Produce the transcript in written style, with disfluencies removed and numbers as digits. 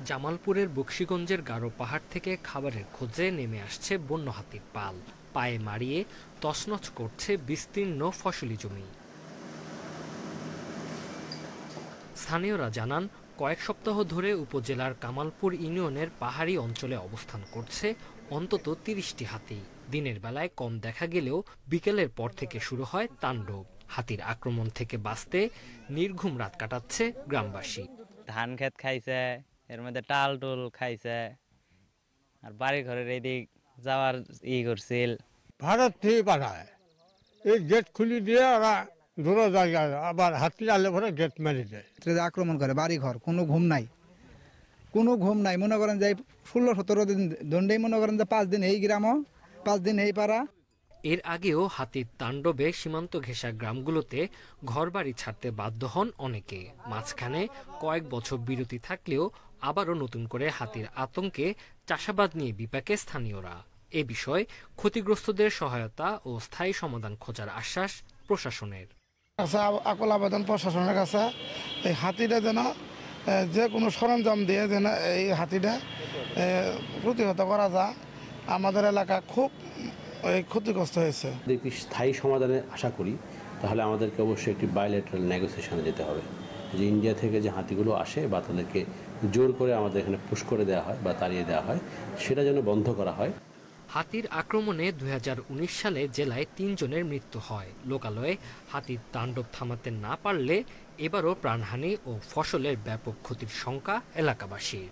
জামালপুরের বকশীগঞ্জের গারো পাহাড় থেকে খাবারের খোঁজে নেমে আসছে বন্য হাতির পাল। পায়ে মারিয়ে তছনছ করছে বিস্তীর্ণ ফসলি জমি। স্থানীয়রা জানান, কয়েক সপ্তাহ ধরে উপজেলার কামালপুর ইউনিয়নের পাহাড়ি অঞ্চলে অবস্থান করছে অন্তত ৩০টি হাতি। দিনের বেলায় কম দেখা গেলেও বিকেলের পর থেকে শুরু হয় তাণ্ডব। হাতির আক্রমণ থেকে বাঁচতে নির্ঘুম রাত কাটাচ্ছে গ্রামবাসী। ধান ক্ষেত খাইছে, এর মধ্যে টাল টুল খাইছে, আর বাড়ি ঘরের এদিক যাওয়ার করছিল। ভারত থেকে পাঠায়, এই গেট খুলে দিয়ে ওরা দূরে জায়গায় আবার হাতি আলে ভরে গেট মেরে দেয়। আক্রমণ করে বাড়ি ঘর, কোনো ঘুম নাই, কোনো ঘুম নাই। মনে করেন যে ১৬-১৭ দিন দণ্ডেই মনে করেন যে 5 দিন এই গ্রামও, 5 দিন এই পাড়া। এর আগেও হাতির তাণ্ডবে সীমান্ত ঘেঁষা গ্রামগুলোতে ঘরবাড়ি ছাড়তে বাধ্য হন অনেকে। মাঝখানে কয়েক বছর বিরতি থাকলেও আবারও নতুন করে হাতির আতঙ্কে চাষাবাদ নিয়ে বিপাকে স্থানীয়রা। এ বিষয়ে ক্ষতিগ্রস্তদের সহায়তা ও স্থায়ী সমাধান খোঁজার আশ্বাস প্রশাসনের। আকুল আবেদন প্রশাসনের কাছে, এই হাতিটা যেন যে কোনো সরঞ্জাম দিয়ে যেন এই হাতিটা প্রতিহত করা যায়। আমাদের এলাকা খুব ক্ষতিগ্রস্ত হয়েছে। যদি স্থায়ী সমাধানে আশা করি, তাহলে আমাদেরকে অবশ্যই একটি বায়োলেটারাল নেগোসিয়েশনে যেতে হবে। যে ইন্ডিয়া থেকে যে হাতিগুলো আসে বা তাদেরকে জোর করে আমাদের এখানে পুশ করে দেওয়া হয় বা তাড়িয়ে দেওয়া হয়, সেটা যেন বন্ধ করা হয়। হাতির আক্রমণে ২০১৯ সালে জেলায় ৩ জনের মৃত্যু হয়। লোকালয়ে হাতির তাণ্ডব থামাতে না পারলে এবারও প্রাণহানি ও ফসলের ব্যাপক ক্ষতির শঙ্কা এলাকাবাসীর।